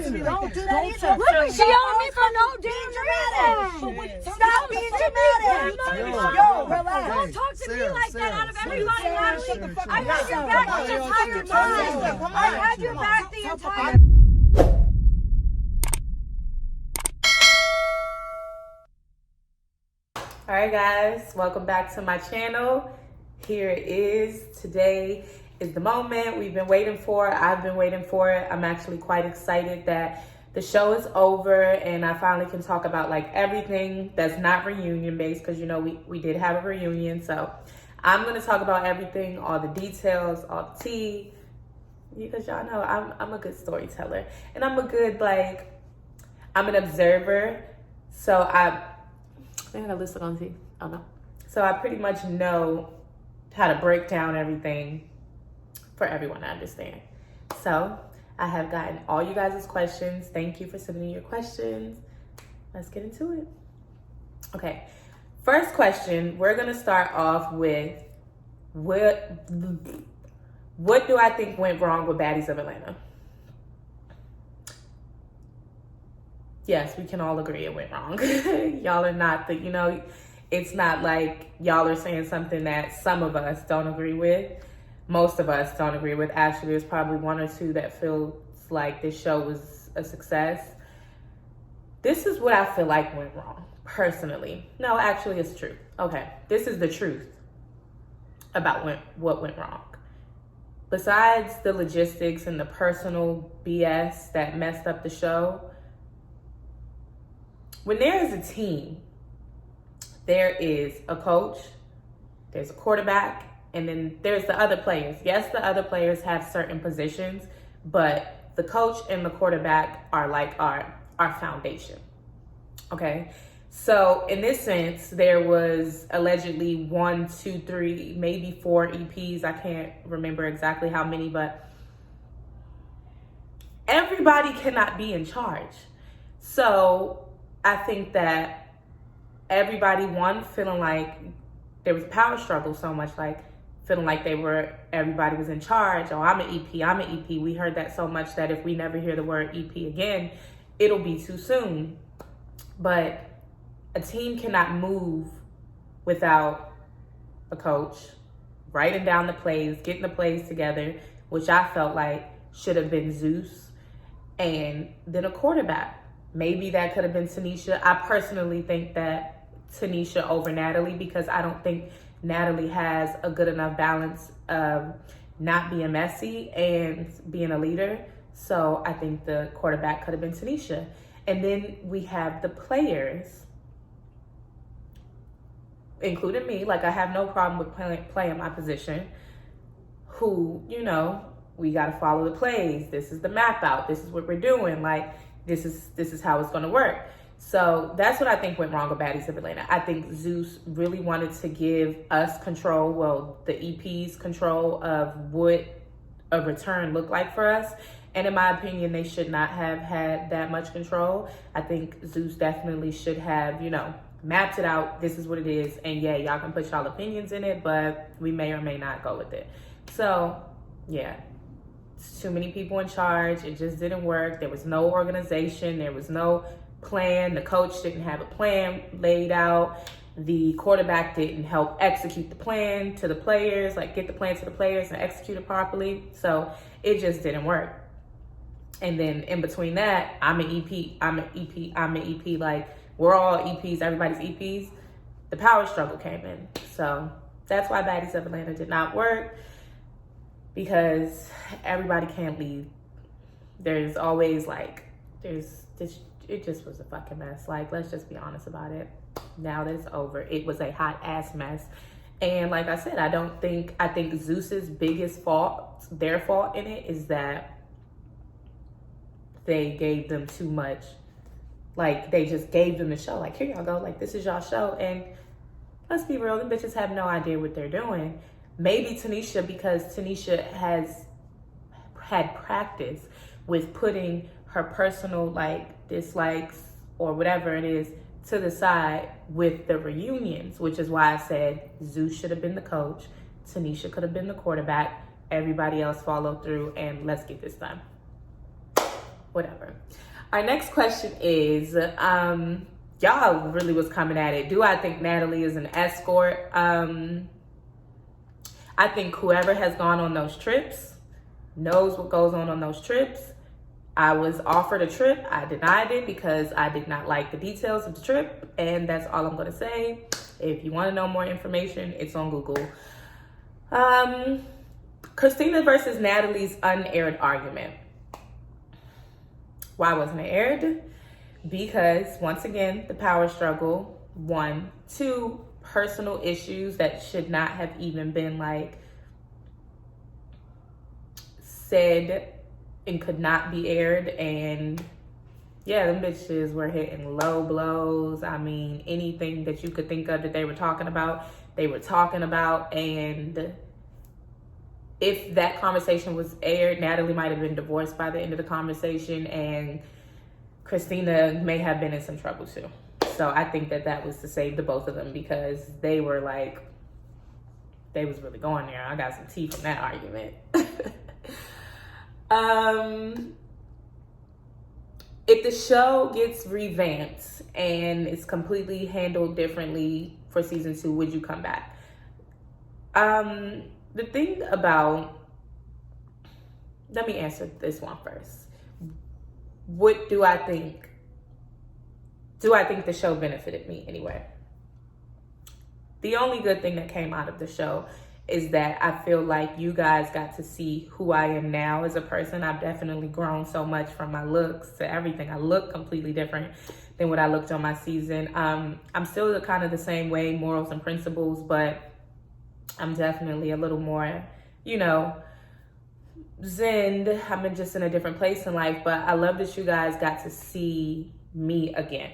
Don't do that either. Look, she on me for no damn reason. Stop being dramatic. Yo, relax. Don't talk to me like that out of everybody, Natalie. I had your back the entire time. I had your back the entire time. All right, guys, welcome back to my channel. Here it is. Today is the moment we've been waiting for. I've been waiting for it. I'm actually quite excited that the show is over and I finally can talk about like everything that's not reunion based, because you know we did have a reunion. So I'm gonna talk about everything, all the details, all the tea, because y'all know I'm a good storyteller and I'm an observer. So I listed on tea. Oh no. So I pretty much know how to break down everything for everyone to understand. So I have gotten all you guys' questions. Thank you for sending your questions. Let's get into it. Okay, first question, we're gonna start off with what do I think went wrong with Baddies of Atlanta? Yes, we can all agree it went wrong. Y'all are not it's not like y'all are saying something that some of us don't agree with. Most of us don't agree with. Actually, there's probably one or two that feels like this show was a success. This is what I feel like went wrong, personally. No, actually, it's true. Okay, this is the truth about what went wrong. Besides the logistics and the personal BS that messed up the show, when there is a team, there is a coach, there's a quarterback, and then there's the other players. Yes, the other players have certain positions, but the coach and the quarterback are like our foundation, okay? So in this sense, there was allegedly 1, 2, 3, maybe 4 EPs. I can't remember exactly how many, but everybody cannot be in charge. So I think that everybody, feeling like there was power struggle so much, like feeling like everybody was in charge. Oh, I'm an EP. We heard that so much that if we never hear the word EP again, it'll be too soon. But a team cannot move without a coach writing down the plays, getting the plays together, which I felt like should have been Zeus, and then a quarterback. Maybe that could have been Tanisha. I personally think that Tanisha over Natalie, because I don't think Natalie has a good enough balance of not being messy and being a leader. So I think the quarterback could have been Tanisha. And then we have the players, including me. Like, I have no problem with playing my position, who, we got to follow the plays. This is the map out. This is what we're doing. Like, this is how it's going to work. So that's what I think went wrong with Baddies of Atlanta. I think Zeus really wanted to give us control, well, the EPs control of what a return looked like for us. And in my opinion, they should not have had that much control. I think Zeus definitely should have, mapped it out. This is what it is. And yeah, y'all can put y'all opinions in it, but we may or may not go with it. So yeah. Too many people in charge. It just didn't work. There was no organization. There was no plan. The coach didn't have a plan laid out. The quarterback didn't help execute the plan to the players, like get the plan to the players and execute it properly. So it just didn't work. And then in between that, I'm an EP. Like, we're all EPs. Everybody's EPs. The power struggle came in. So that's why Baddies of Atlanta did not work. Because everybody can't lead. There's always it just was a fucking mess. Like, let's just be honest about it. Now that it's over, it was a hot ass mess. And like I said, I think Zeus's biggest fault, their fault in it, is that they gave them too much. Like, they just gave them the show. Like, here y'all go. Like, this is y'all show. And let's be real, them bitches have no idea what they're doing. Maybe Tanisha, because Tanisha has had practice with putting her personal dislikes or whatever it is to the side with the reunions, which is why I said Zeus should have been the coach, Tanisha could have been the quarterback, everybody else followed through, and let's get this done. whatever. Our next question is, y'all really was coming at it. Do I think Natalie is an escort? I think whoever has gone on those trips knows what goes on those trips. I was offered a trip. I denied it because I did not like the details of the trip. And that's all I'm going to say. If you want to know more information, it's on Google. Christina versus Natalie's unaired argument. Why wasn't it aired? Because, once again, the power struggle. 1. 2, personal issues that should not have even been, like, said and could not be aired. And yeah, them bitches were hitting low blows. I mean, anything that you could think of that they were talking about, they were talking about. And if that conversation was aired, Natalie might have been divorced by the end of the conversation, and Christina may have been in some trouble too. So I think that was to save the both of them, because they were like, they was really going there. I got some tea from that argument. If the show gets revamped and it's completely handled differently for season 2, would you come back? The thing about, let me answer this one first. What do I think? Do I think the show benefited me anyway? The only good thing that came out of the show is that I feel like you guys got to see who I am now as a person. I've definitely grown so much from my looks to everything. I look completely different than what I looked on my season. I'm still kind of the same way, morals and principles, but I'm definitely a little more, zen. I'm just in a different place in life, but I love that you guys got to see me again,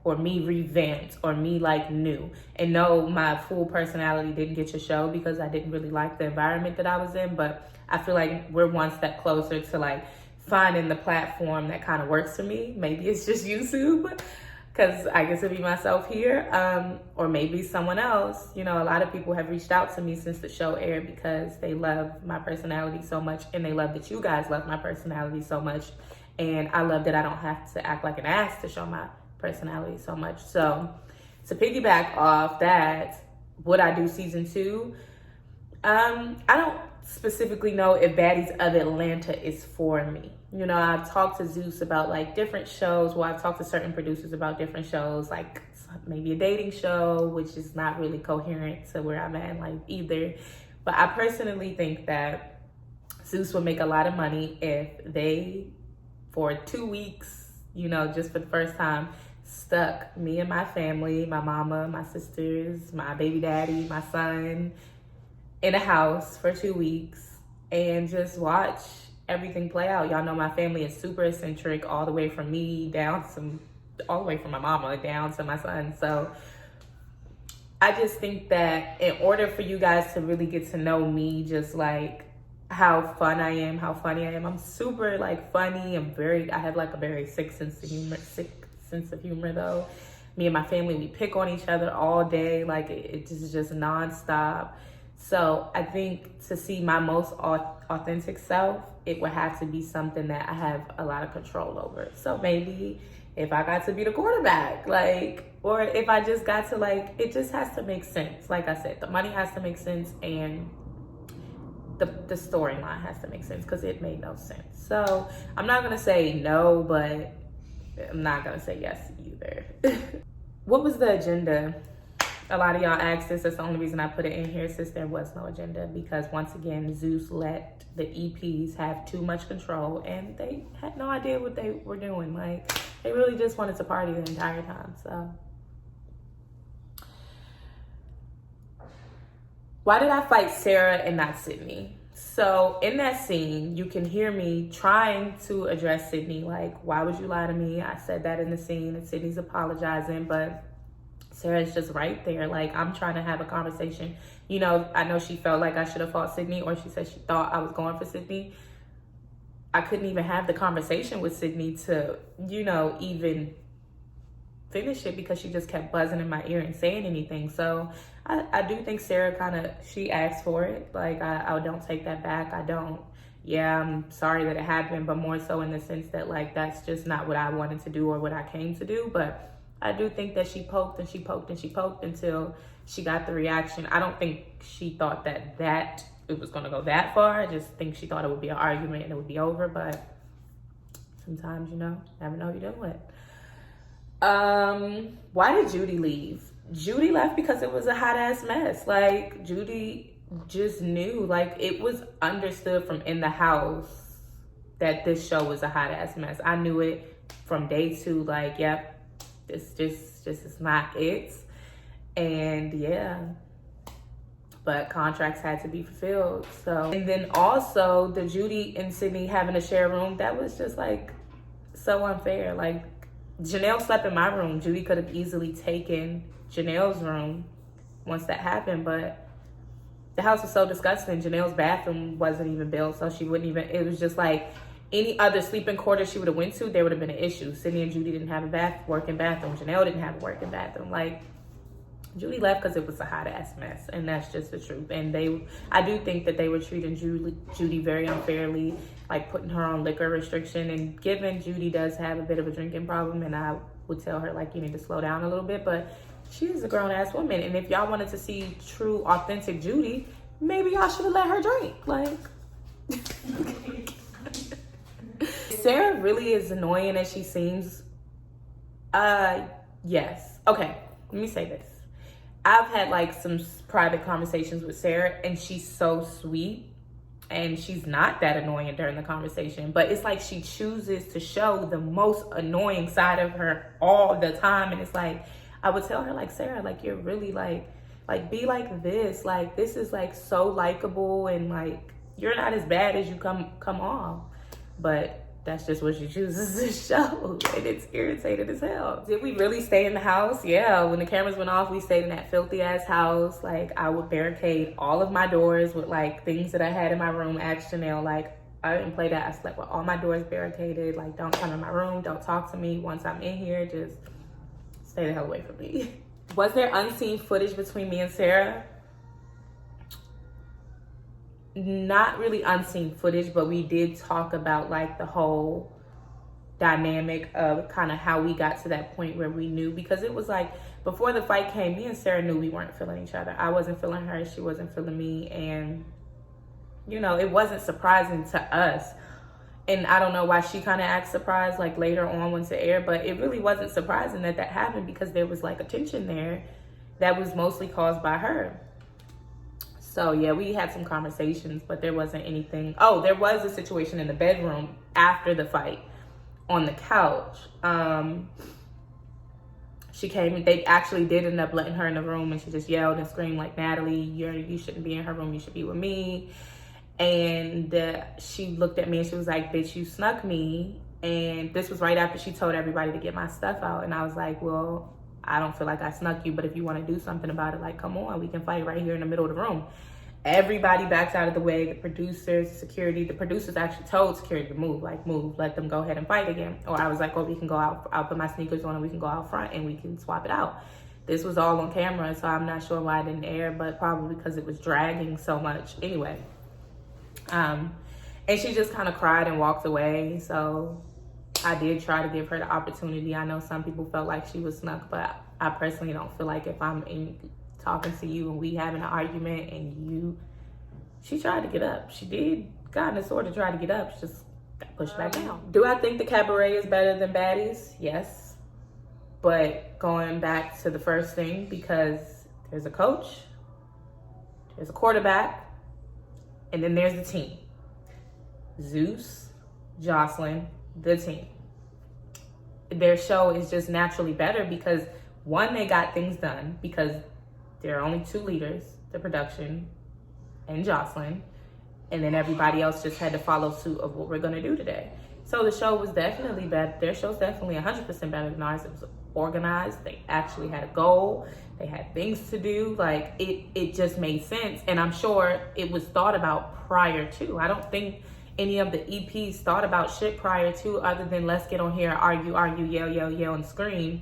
or me revamped, or me new. And no, my full personality didn't get your show because I didn't really like the environment that I was in, but I feel like we're one step closer to finding the platform that kind of works for me. Maybe it's just YouTube, because I get to be myself here, or maybe someone else. A lot of people have reached out to me since the show aired because they love my personality so much, and they love that you guys love my personality so much, and I love that I don't have to act like an ass to show my personality so much. So to piggyback off that, would I do season 2? I don't specifically know if Baddies of Atlanta is for me. I've talked to Zeus about different shows. Well, I've talked to certain producers about different shows, maybe a dating show, which is not really coherent to where I'm at in life either. But I personally think that Zeus would make a lot of money if they, for 2 weeks, just for the first time, stuck me and my family, my mama, my sisters, my baby daddy, my son, in a house for 2 weeks and just watch everything play out. Y'all know my family is super eccentric, all the way from me all the way from my mama down to my son. So I just think that in order for you guys to really get to know me, just how fun I am, how funny I am. I'm super funny. I have a very sick sense of humor though. Me and my family, we pick on each other all day. It is just nonstop. So I think to see my most authentic self, it would have to be something that I have a lot of control over. So maybe if I got to be the quarterback, or if I just got to it just has to make sense. Like I said, the money has to make sense, and the storyline has to make sense, because it made no sense. So I'm not gonna say no, but I'm not gonna say yes either. What was the agenda? A lot of y'all asked this. That's the only reason I put it in here, since there was no agenda, because once again, Zeus let the EPs have too much control, and they had no idea what they were doing. They really just wanted to party the entire time. So why did I fight Sarah and not Sydney? So in that scene, you can hear me trying to address Sydney, why would you lie to me? I said that in the scene, and Sydney's apologizing, but Sarah's just right there. I'm trying to have a conversation. I know she felt like I should have fought Sydney, or she said she thought I was going for Sydney. I couldn't even have the conversation with Sydney to, even finish it, because she just kept buzzing in my ear and saying anything. So I do think Sarah she asked for it. I don't take that back. I don't, yeah, I'm sorry that it happened, but more so in the sense that like that's just not what I wanted to do or what I came to do. But I do think that she poked and she poked and she poked until she got the reaction. I don't think she thought that it was going to go that far. I just think she thought it would be an argument and it would be over. But sometimes, you know, never know who you're dealing with. Why did Judy leave? Judy left because it was a hot ass mess. Like, Judy just knew, like, it was understood from in the house that this show was a hot ass mess. I knew it from day 2, like, yep, this just is not it. And yeah, but contracts had to be fulfilled. So, and then also the Judy and Sydney having to share a room, that was just like so unfair. Like, Janelle slept in my room. Judy could have easily taken Janelle's room once that happened, but the house was so disgusting. Janelle's bathroom wasn't even built, so she wouldn't even, it was just like any other sleeping quarters she would have went to, there would have been an issue. Sydney and Judy didn't have a working bathroom. Janelle didn't have a working bathroom. Like, Judy left because it was a hot ass mess, and that's just the truth. And I do think that they were treating Judy very unfairly, like putting her on liquor restriction. And given Judy does have a bit of a drinking problem, and I would tell her like, you need to slow down a little bit, but she is a grown ass woman. And if y'all wanted to see true, authentic Judy, maybe y'all should have let her drink. Like, Sarah really is annoying as she seems. Yes. Okay, let me say this. I've had like some private conversations with Sarah, and she's so sweet, and she's not that annoying during the conversation, but it's like she chooses to show the most annoying side of her all the time. And it's like, I would tell her like, Sarah, like, you're really like be like this. Like, this is like so likable, and like, you're not as bad as you come off. But that's just what she chooses to show, and it's irritating as hell. Did we really stay in the house? Yeah, when the cameras went off, we stayed in that filthy ass house. Like, I would barricade all of my doors with like things that I had in my room. Ask Janelle, like, I didn't play that. I slept with all my doors barricaded. Like, don't come in my room, don't talk to me. Once I'm in here, just stay the hell away from me. Was there unseen footage between me and Sarah? Not really unseen footage, but we did talk about like the whole dynamic of kind of how we got to that point where we knew, because it was like before the fight came, me and Sarah knew we weren't feeling each other. I wasn't feeling her, she wasn't feeling me, and you know, it wasn't surprising to us. And I don't know why she kind of acts surprised like later on once it aired, but it really wasn't surprising that happened, because there was like a tension there that was mostly caused by her. So yeah, we had some conversations, but there wasn't anything. Oh, there was a situation in the bedroom after the fight on the couch. She came and they actually did end up letting her in the room, and she just yelled and screamed like, Natalie, you shouldn't be in her room, you should be with me. And she looked at me and she was like, bitch, you snuck me. And this was right after she told everybody to get my stuff out. And I was like, well, I don't feel like I snuck you, but if you want to do something about it, like, come on, we can fight right here in the middle of the room. Everybody backs out of the way. The producers, security, the producers actually told security to move, like, move, let them go ahead and fight again. Or I was like, oh, we can go out, I'll put my sneakers on and we can go out front and we can swap it out. This was all on camera, so I'm not sure why it didn't air, but probably because it was dragging so much. Anyway, and she just kind of cried and walked away. So I did try to give her the opportunity. I know some people felt like she was snuck, but I personally don't feel like if I'm talking to you and we having an argument and she tried to get up. She did kind of sort of try to get up. She just got pushed back down. Do I think the cabaret is better than Baddies? Yes. But going back to the first thing, because there's a coach, there's a quarterback, and then there's the team. Zeus, Jocelyn, the team. Their show is just naturally better because, one, they got things done because there are only 2 leaders, the production and Jocelyn, and then everybody else just had to follow suit of what we're gonna do today. So the show was definitely better. Their show's definitely 100% better than ours. It was organized. They actually had a goal. They had things to do. Like, it just made sense. And I'm sure it was thought about prior to. I don't think any of the EPs thought about shit prior to, other than let's get on here, argue, yell, and scream,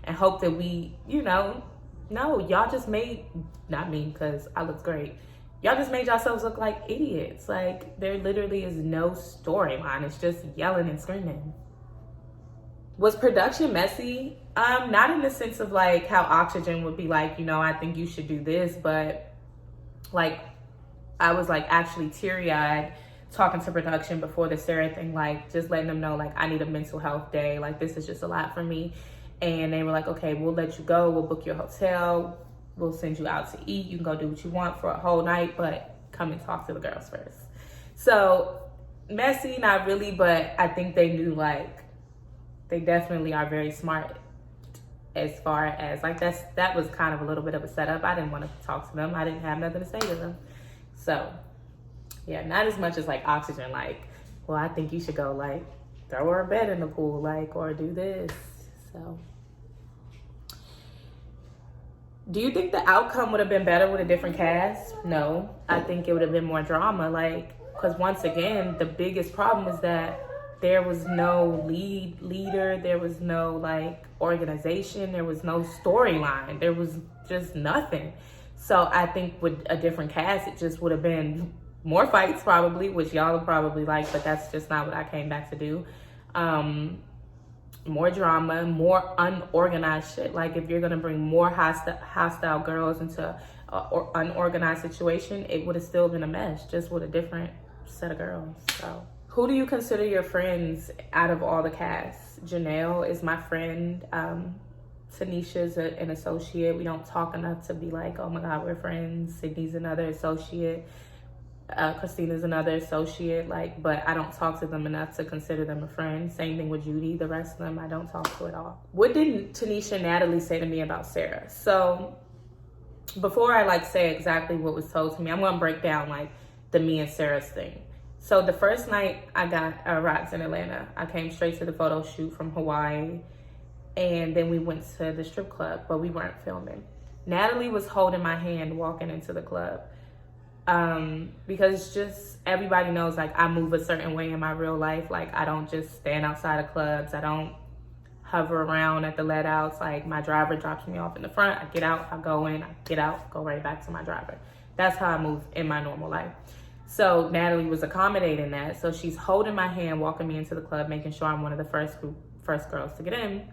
and hope that we, no, y'all just made, not me, because I look great. y'all just made yourselves look like idiots. Like, there literally is no storyline. It's just yelling and screaming. Was production messy? Not in the sense of like how Oxygen would be like, you know, I think you should do this, but like I was like actually teary-eyed talking to production before the Sarah thing, like just letting them know like I need a mental health day, like this is just a lot for me. And they were like, okay, we'll let you go, we'll book your hotel, we'll send you out to eat, you can go do what you want for a whole night, but come and talk to the girls first. So messy, not really, but I think they knew, like, they definitely are very smart as far as like that was kind of a little bit of a setup. I didn't want to talk to them. I didn't have nothing to say to them. So yeah, not as much as like Oxygen, like, well, I think you should go like throw her a bed in the pool, like, or do this. So do you think the outcome would have been better with a different cast? No, I think it would have been more drama, like, because once again, the biggest problem is that there was no leader, there was no like organization, there was no storyline, there was just nothing. So I think with a different cast, it just would have been more fights probably, which y'all will probably like, but that's just not what I came back to do. More drama, more unorganized shit. Like if you're gonna bring more hostile girls into an unorganized situation, it would have still been a mess, just with a different set of girls. So who do you consider your friends out of all the casts? Janelle is my friend. Tanisha's an associate. We don't talk enough to be like, oh my God, we're friends. Sydney's another associate. Christina's another associate. Like, but I don't talk to them enough to consider them a friend. Same thing with Judy. The rest of them I don't talk to at all. What did Tanisha and Natalie say to me about Sarah? So before I like say exactly what was told to me, I'm gonna break down like the me and Sarah's thing. So the first night I got rides in Atlanta, I came straight to the photo shoot from Hawaii, and then we went to the strip club, but we weren't filming. Natalie was holding my hand walking into the club, because just everybody knows like I move a certain way in my real life. Like I don't just stand outside of clubs. I don't hover around at the let outs. Like my driver drops me off in the front, I get out, I go in, I get out, go right back to my driver. That's how I move in my normal life. So Natalie was accommodating that. So she's holding my hand, walking me into the club, making sure I'm one of the first girls to get in.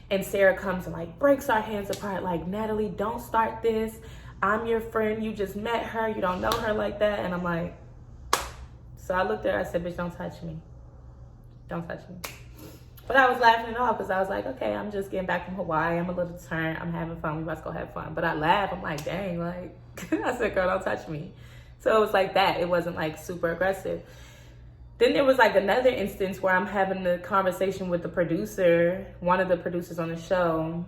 And Sarah comes and like breaks our hands apart. Like, Natalie, don't start this. I'm your friend. You just met her. You don't know her like that. And I'm like, so I looked at her. I said, bitch, don't touch me. Don't touch me. But I was laughing it off because I was like, okay, I'm just getting back from Hawaii. I'm a little turned. I'm having fun. We must go have fun. But I laughed. I'm like, dang, like, I said, girl, don't touch me. So it was like that. It wasn't like super aggressive. Then there was like another instance where I'm having the conversation with the producer, one of the producers on the show,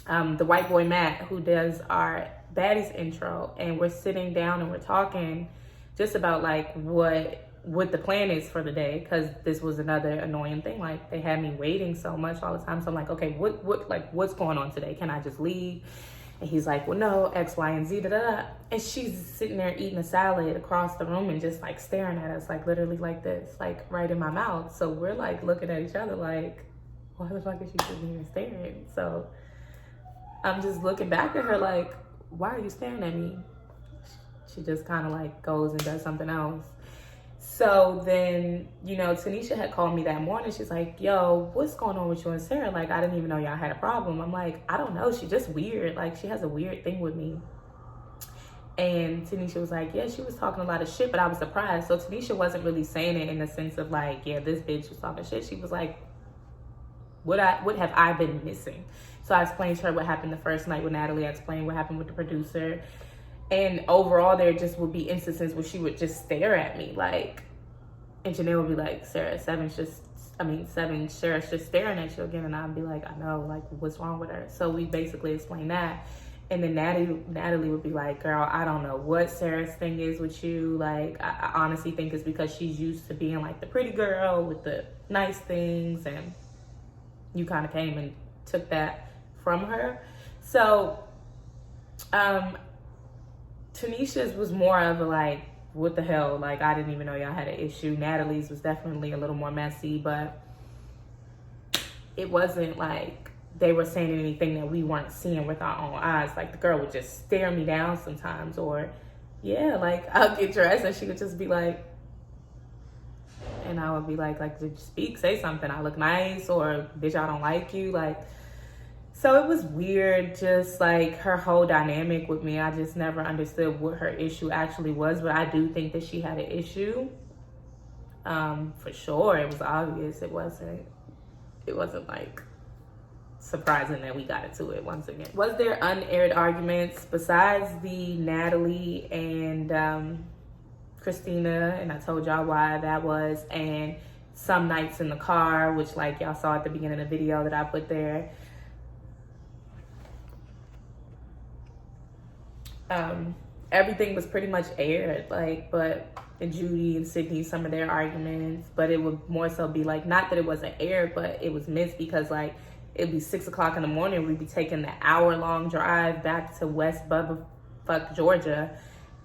the white boy Matt, who does our Baddies intro. And we're sitting down and we're talking just about like what the plan is for the day. Cause this was another annoying thing. Like they had me waiting so much all the time. So I'm like, okay, what's going on today? Can I just leave? And he's like, well, no, X, Y, and Z, da, da, da. And she's sitting there eating a salad across the room and just like staring at us, like literally like this, like right in my mouth. So we're like looking at each other like, why the fuck is she sitting here staring? So I'm just looking back at her like, why are you staring at me? She just kind of like goes and does something else. So then, you know, Tanisha had called me that morning. She's like, yo, what's going on with you and Sarah? Like, I didn't even know y'all had a problem. I'm like, I don't know. She's just weird. Like, she has a weird thing with me. And Tanisha was like, yeah, she was talking a lot of shit, but I was surprised. So Tanisha wasn't really saying it in the sense of like, yeah, this bitch was talking shit. She was like, what have I been missing? So I explained to her what happened the first night with Natalie. I explained what happened with the producer. And overall, there just would be instances where she would just stare at me, like, and Janelle would be like, Sarah's just staring at you again. And I'd be like, I know, like, what's wrong with her? So we basically explained that. And then Natalie would be like, girl, I don't know what Sarah's thing is with you. Like, I honestly think it's because she's used to being like the pretty girl with the nice things. And you kind of came and took that from her. So, Tanisha's was more of a like, what the hell? Like, I didn't even know y'all had an issue. Natalie's was definitely a little more messy, but it wasn't like they were saying anything that we weren't seeing with our own eyes. Like, the girl would just stare me down sometimes, or yeah, like I'll get dressed and she would just be like, and I would be like, did you speak, say something, I look nice, or bitch, I don't like you, like. So it was weird, just like her whole dynamic with me. I just never understood what her issue actually was, but I do think that she had an issue. For sure, it was obvious. It wasn't like surprising that we got into it once again. Was there unaired arguments besides the Natalie and Christina? And I told y'all why that was, and some nights in the car, which like y'all saw at the beginning of the video that I put there. Everything was pretty much aired, like, but Judy and Sydney, some of their arguments, but it would more so be like, not that it wasn't aired, but it was missed because like it'd be 6 o'clock in the morning, we'd be taking the hour-long drive back to West Bubbafuck, Georgia,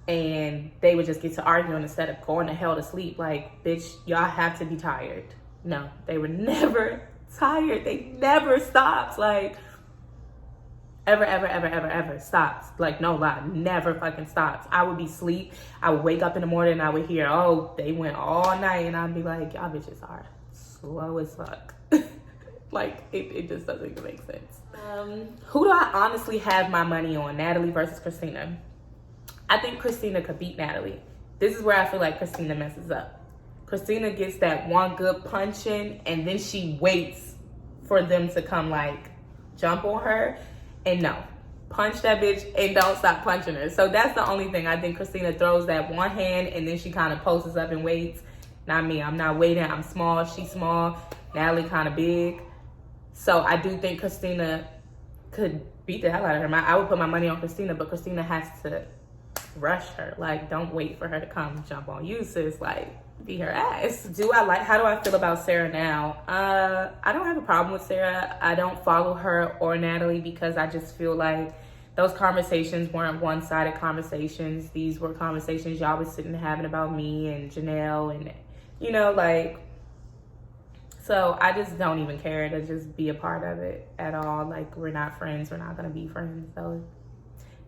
and they would just get to arguing instead of going to hell to sleep. Like, bitch, y'all have to be tired. No, they were never tired. They never stopped. Like, ever stopped. Like, no lie, never fucking stopped. I would be asleep. I would wake up in the morning and I would hear, oh, they went all night, and I'd be like, y'all bitches are slow as fuck. Like, it just doesn't even make sense. Who do I honestly have my money on? Natalie versus Christina. I think Christina could beat Natalie. This is where I feel like Christina messes up. Christina gets that one good punch in, and then she waits for them to come like jump on her. And no, punch that bitch and don't stop punching her. So that's the only thing. I think Christina throws that one hand and then she kind of posts up and waits. Not me. I'm not waiting. I'm small. She's small. Natalie kind of big. So I do think Christina could beat the hell out of her. I would put my money on Christina, but Christina has to rush her. Like, don't wait for her to come jump on you, sis. Like, beat her ass. How do I feel about Sarah now? I don't have a problem with Sarah. I don't follow her or Natalie because I just feel like those conversations weren't one-sided conversations. These were conversations y'all was sitting having about me and Janelle, and you know, like, so I just don't even care to just be a part of it at all. Like, we're not friends. We're not gonna be friends. So,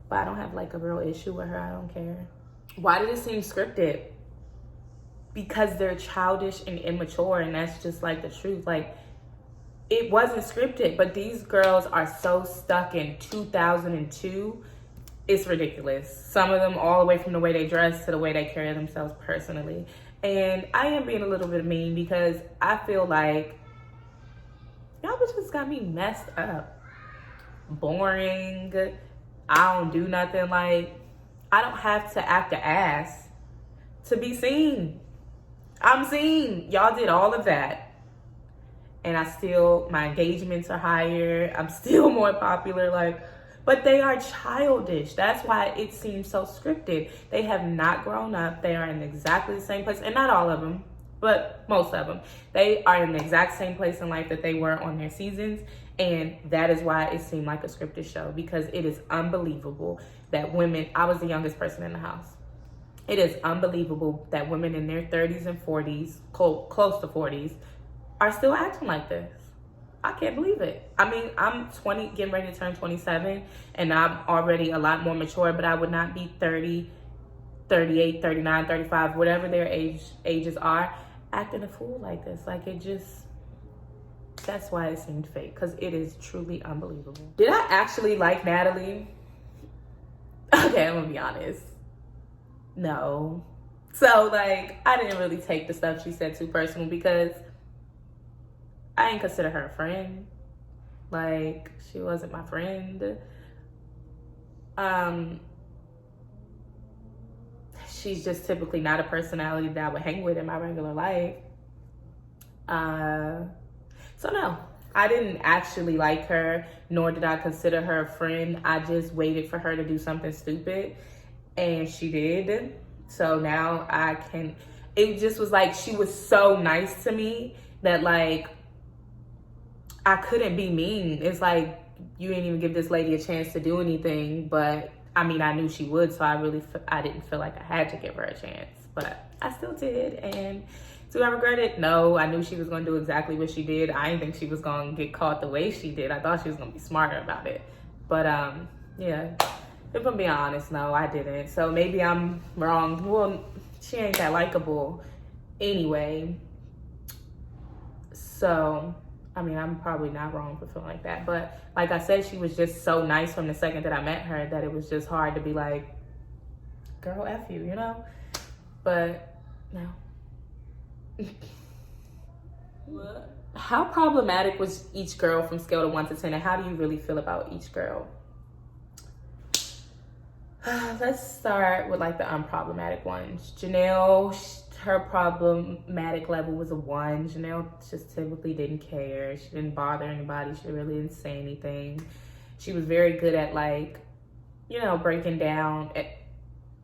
but I don't have like a real issue with her. I don't care. Why did it seem scripted? Because they're childish and immature, and that's just like the truth. Like, it wasn't scripted, but these girls are so stuck in 2002. It's ridiculous. Some of them all the way from the way they dress to the way they carry themselves personally. And I am being a little bit mean because I feel like y'all just got me messed up. Boring. I don't do nothing. Like, I don't have to act an ass to be seen. I'm seen. Y'all did all of that. And my engagements are higher. I'm still more popular. Like, but they are childish. That's why it seems so scripted. They have not grown up. They are in exactly the same place. And not all of them, but most of them. They are in the exact same place in life that they were on their seasons. And that is why it seemed like a scripted show, because it is unbelievable that women, I was the youngest person in the house. It is unbelievable that women in their 30s and 40s, close to 40s, are still acting like this. I can't believe it. I mean, I'm 20, getting ready to turn 27, and I'm already a lot more mature, but I would not be 30, 38, 39, 35, whatever their ages are, acting a fool like this. Like, it just, that's why it seemed fake, because it is truly unbelievable. Did I actually like Natalie? Okay, I'm gonna be honest. No. So, like, I didn't really take the stuff she said too personal because I didn't consider her a friend. Like, she wasn't my friend. She's just typically not a personality that I would hang with in my regular life. So no, I didn't actually like her, nor did I consider her a friend. I just waited for her to do something stupid, and she did. So now it just was like, she was so nice to me that, like, I couldn't be mean. It's like, you didn't even give this lady a chance to do anything. But I mean, I knew she would, so I didn't feel like I had to give her a chance, but I still did. And do I regret it? No. I knew she was going to do exactly what she did. I didn't think she was going to get caught the way she did. I thought she was going to be smarter about it. But yeah, If I'm being honest, no, I didn't. So maybe I'm wrong. Well, she ain't that likable anyway. So, I mean, I'm probably not wrong for feeling like that. But like I said, she was just so nice from the second that I met her that it was just hard to be like, girl, F you, you know? But, no. How problematic was each girl from scale to 1 to 10? And how do you really feel about each girl? Let's start with like the unproblematic ones. Janelle, her problematic level was a 1. Janelle just typically didn't care. She didn't bother anybody. She really didn't say anything. She was very good at like, you know, breaking down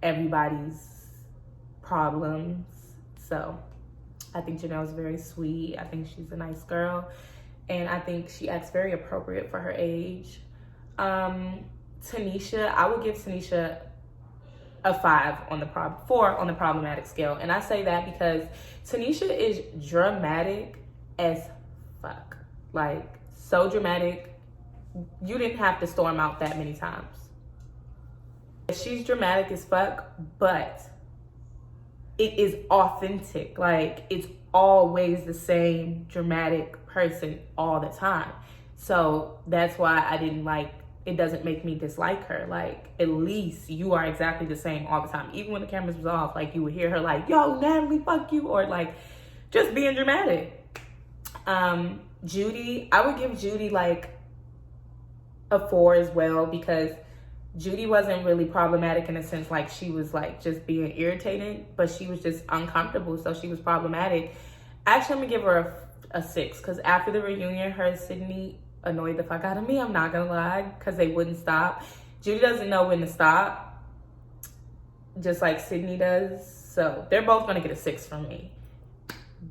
everybody's problems. So I think Janelle's very sweet. I think she's a nice girl. And I think she acts very appropriate for her age. Tanisha, I would give Tanisha a 4 on the problematic scale. And I say that because Tanisha is dramatic as fuck. Like, so dramatic. You didn't have to storm out that many times. She's dramatic as fuck, but it is authentic. Like, it's always the same dramatic person all the time. So that's why I didn't like, it doesn't make me dislike her. Like, at least you are exactly the same all the time. Even when the cameras was off, like, you would hear her like, yo, Natalie, fuck you, or like, just being dramatic. Judy, I would give Judy like a 4 as well, because Judy wasn't really problematic in a sense like she was like just being irritating, but she was just uncomfortable, so she was problematic. Actually, I'm gonna give her a 6, because after the reunion, her and Sydney annoyed the fuck out of me. I'm not gonna lie, because they wouldn't stop. Judy doesn't know when to stop, just like Sydney does. So they're both gonna get a 6 from me.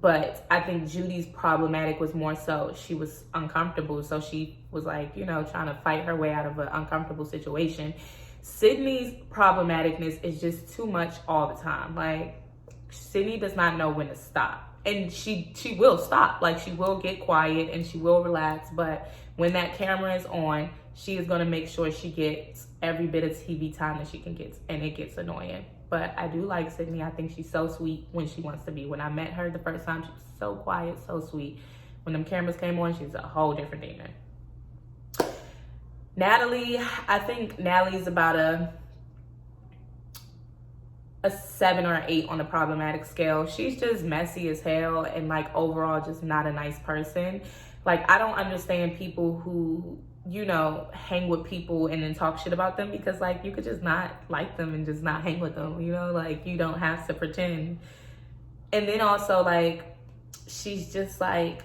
But I think Judy's problematic was more so she was uncomfortable. So she was like, you know, trying to fight her way out of an uncomfortable situation. Sydney's problematicness is just too much all the time. Like, Sydney does not know when to stop. And she will stop. Like, she will get quiet and she will relax. But when that camera is on, she is going to make sure she gets every bit of TV time that she can get. And it gets annoying. But I do like Sydney. I think she's so sweet when she wants to be. When I met her the first time, she was so quiet, so sweet. When them cameras came on, she's a whole different demon. Natalie, I think Natalie's about a 7 or an 8 on the problematic scale. She's just messy as hell and like overall just not a nice person. Like, I don't understand people who, you know, hang with people and then talk shit about them, because like you could just not like them and just not hang with them, you know, like you don't have to pretend. And then also like she's just like,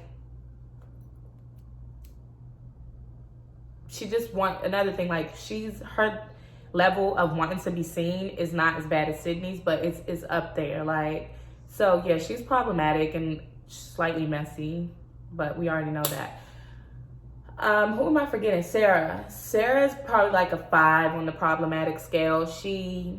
she just another thing, like her level of wanting to be seen is not as bad as Sydney's, but it's up there. Like, so yeah, she's problematic and slightly messy, but we already know that. Who am I forgetting? Sarah. Sarah's probably like a 5 on the problematic scale. I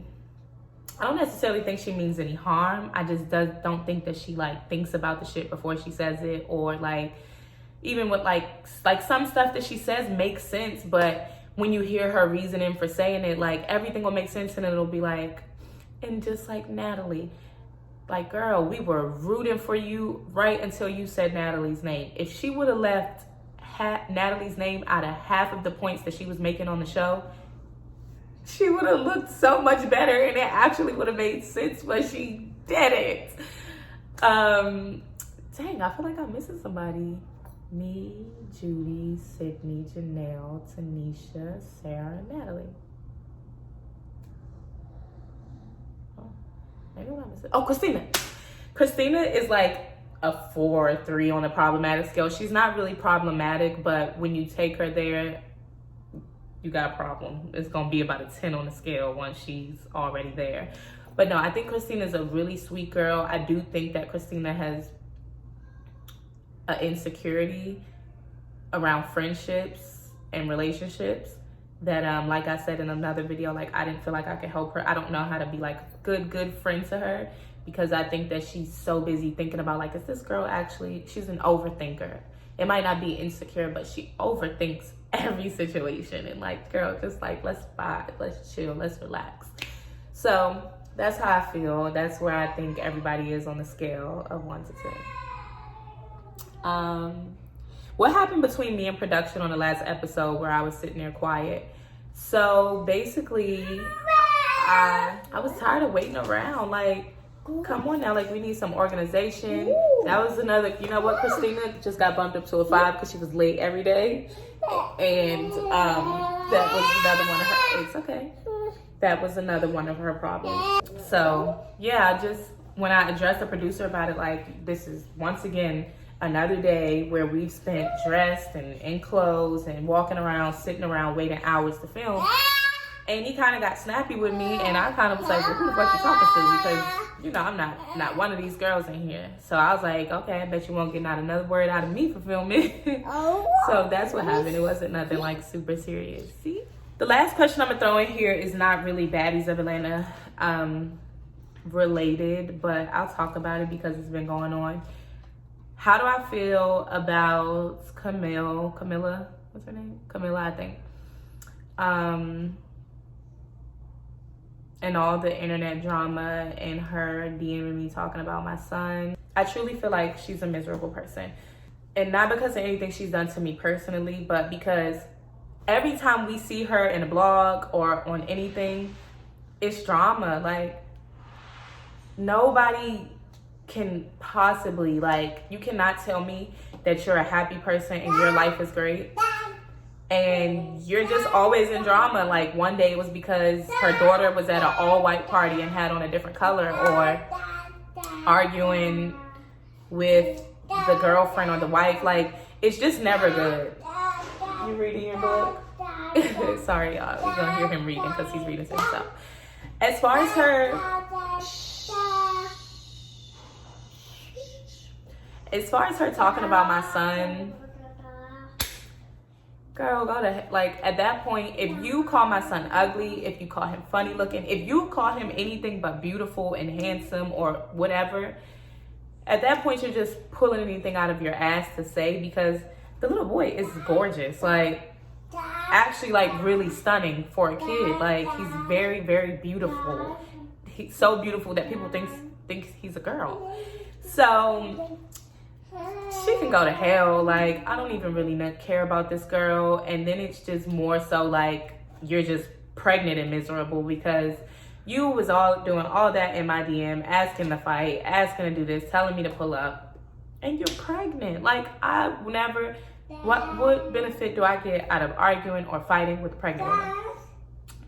don't necessarily think she means any harm. I just don't think that she like thinks about the shit before she says it, or like even with like some stuff that she says makes sense, but when you hear her reasoning for saying it, like everything will make sense, and it'll be like, and just like Natalie, like, girl, we were rooting for you right until you said Natalie's name. If she would have left Natalie's name out of half of the points that she was making on the show, she would have looked so much better and it actually would have made sense, but she didn't. Dang, I feel like I'm missing somebody. Me, Judy, Sydney, Janelle, Tanisha, Sarah, and Natalie. Oh, maybe I'm missing. Oh, Christina. Christina is like a 4 or 3 on the problematic scale. She's not really problematic, but when you take her there, you got a problem. It's gonna be about a 10 on the scale once she's already there. But no, I think Christina's a really sweet girl. I do think that Christina has an insecurity around friendships and relationships that like I said in another video, like I didn't feel like I could help her. I don't know how to be like a good friend to her, because I think that she's so busy thinking about like, is this girl actually, she's an overthinker. It might not be insecure, but she overthinks every situation. And like, girl, just like, let's vibe, let's chill, let's relax. So that's how I feel. That's where I think everybody is on the scale of 1 to 10. What happened between me and production on the last episode where I was sitting there quiet? So basically, I was tired of waiting around. Like, come on now, like, we need some organization. That was another, you know what, Christina just got bumped up to a 5 because she was late every day. And that was another one of her, it's okay. That was another one of her problems. So yeah, when I addressed the producer about it, like, this is once again another day where we've spent dressed and in clothes and walking around, sitting around, waiting hours to film. And he kind of got snappy with me, and I kind of was like, well, who the fuck you talking to? Because, you know, I'm not one of these girls in here. So I was like, okay, I bet you won't get not another word out of me for filming. So that's what happened. It wasn't nothing like super serious. See? The last question I'm gonna throw in here is not really Baddies of Atlanta related, but I'll talk about it because it's been going on. How do I feel about Camilla, what's her name? Camilla, I think. And all the internet drama and her DMing me talking about my son. I truly feel like she's a miserable person. And not because of anything she's done to me personally, but because every time we see her in a blog or on anything, it's drama. Like, nobody can possibly, like, you cannot tell me that you're a happy person and your life is great and you're just always in drama. Like, one day it was because her daughter was at an all-white party and had on a different color, or arguing with the girlfriend or the wife. Like, it's just never good. You reading your book? Sorry, y'all. We're gonna hear him reading because he's reading to himself. As far as her talking about my son, girl, go to, like, at that point, if you call my son ugly, if you call him funny looking, if you call him anything but beautiful and handsome or whatever, at that point you're just pulling anything out of your ass to say, because the little boy is gorgeous. Like, actually, like, really stunning for a kid. Like, he's very, very beautiful. He's so beautiful that people think he's a girl. So she can go to hell. Like, I don't even really care about this girl. And then it's just more so like you're just pregnant and miserable because you was all doing all that in my DM, asking to fight, asking to do this, telling me to pull up, and you're pregnant. Like, I never, what benefit do I get out of arguing or fighting with a pregnant woman?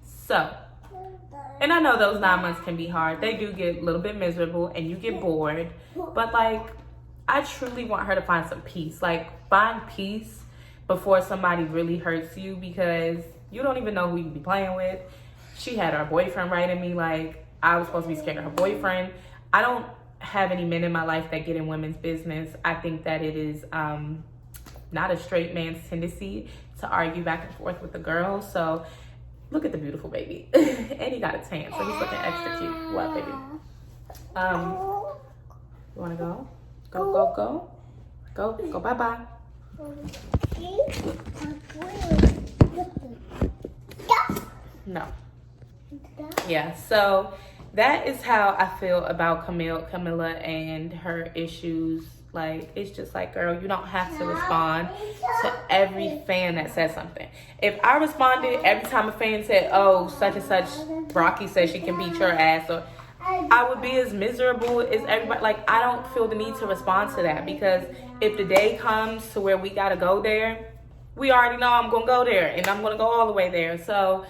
So, and I know those 9 months can be hard. They do get a little bit miserable and you get bored, but like, I truly want her to find some peace. Like, find peace before somebody really hurts you, because you don't even know who you be playing with. She had her boyfriend writing me like I was supposed to be scared of her boyfriend. I don't have any men in my life that get in women's business. I think that it is not a straight man's tendency to argue back and forth with the girl. So look at the beautiful baby. And he got a tan, so he's looking extra cute. What, baby? You wanna go? Go, bye-bye. No. Yeah, so that is how I feel about Camilla and her issues. Like, it's just like, girl, you don't have to respond to every fan that says something. If I responded every time a fan said, oh, such and such, Brocky says she can beat your ass, or I would be as miserable as everybody. Like, I don't feel the need to respond to that, because if the day comes to where we gotta go there, we already know I'm gonna go there and I'm gonna go all the way there. So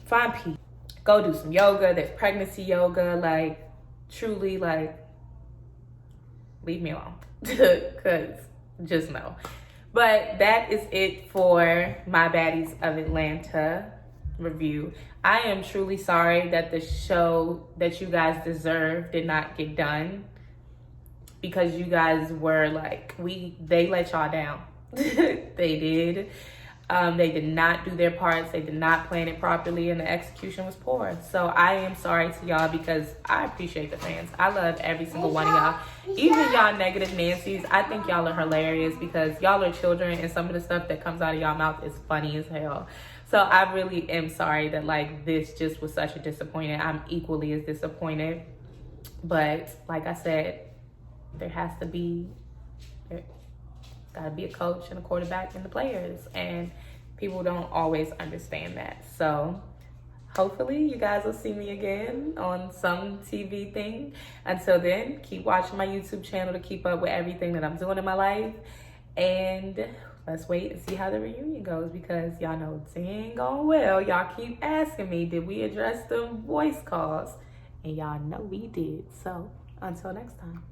find peace. Go do some yoga. There's pregnancy yoga. Like, truly, like, leave me alone. Because just know. But that is it for my Baddies of Atlanta review. I am truly sorry that the show that you guys deserve did not get done, because you guys were like, they let y'all down. They did. They did not do their parts. They did not plan it properly, and the execution was poor. So I am sorry to y'all because I appreciate the fans. I love every single one of y'all. Even y'all negative Nancy's, I think y'all are hilarious because y'all are children, and some of the stuff that comes out of y'all mouth is funny as hell. So I really am sorry that like this just was such a disappointment. I'm equally as disappointed. But like I said, there gotta be a coach and a quarterback and the players, and people don't always understand that. So hopefully you guys will see me again on some TV thing. Until then, keep watching my YouTube channel to keep up with everything that I'm doing in my life, and let's wait and see how the reunion goes, because y'all know it ain't going well. Y'all keep asking me, did we address the voice calls? And y'all know we did. So until next time.